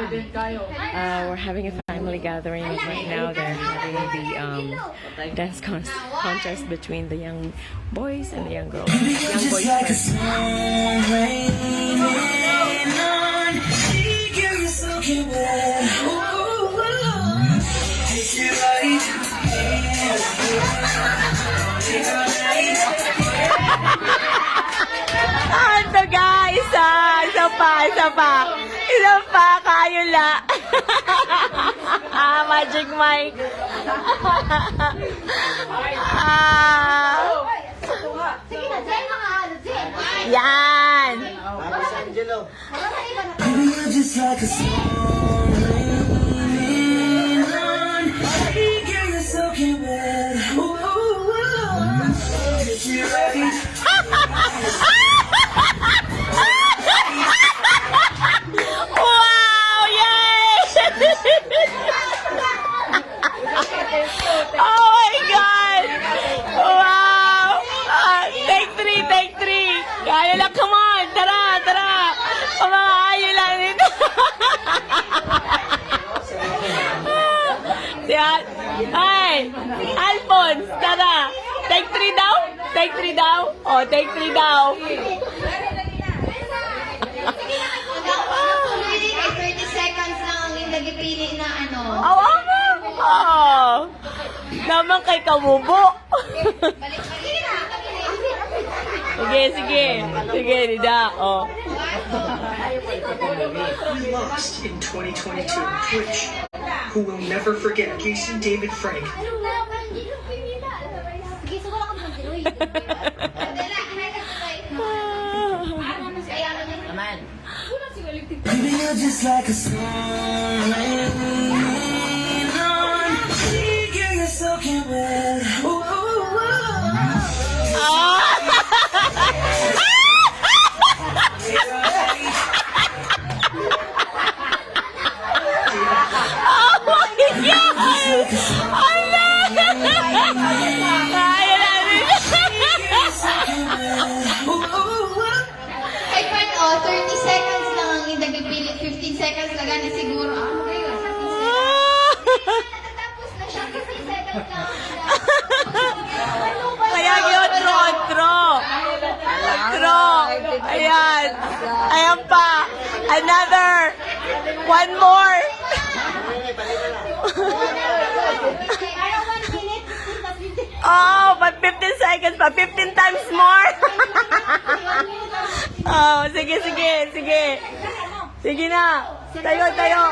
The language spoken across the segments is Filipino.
We're having a family gathering right now. They're having the dance contest between the young boys and the young girls. Young boys first. Ito guys, isa pa, kayo la. Magic Mike. Yan. Wow! Yay! Oh my God! Wow! Take three. Kaya lang, come on! Tara! Kumakayo lang nito. Ay! Alphonse, tara! Take three daw? Oh, take three daw. 30 seconds lang ang nagipili na ano. Naman kay Kamubo. Sige, Nida. Oh. We lost in 2022, which, who will never forget Jason David Frank. Baby, you're just like a song raining on me. Girl, you're soaking wet. Ooh, ooh, Ay, friend, 30 seconds lang ang nagipili. 15 seconds lang na siguro. Ano kayo? Natatapos na siya. 15 seconds lang. Kaya yun, otro. Ayan pa. Another. One more. Oh, but 15 seconds pa. 15 times more. Oh, sige. Sige na. Tayo.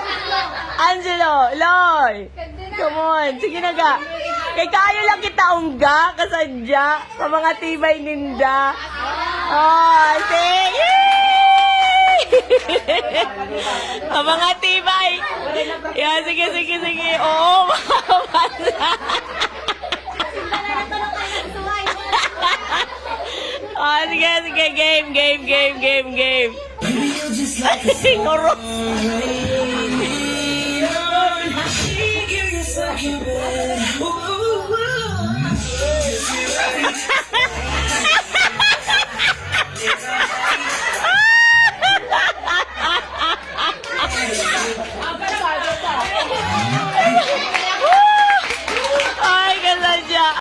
Angelo, Loy. Come on. Sige na ga. Kay kayo lang kita ungga, kasadya. Sa mga tibay ninda. Oh, sige. Sa mga tibay. Yan, sige. Oo, makapasa. Oh, sige. Game. Baby, you're just like a song raining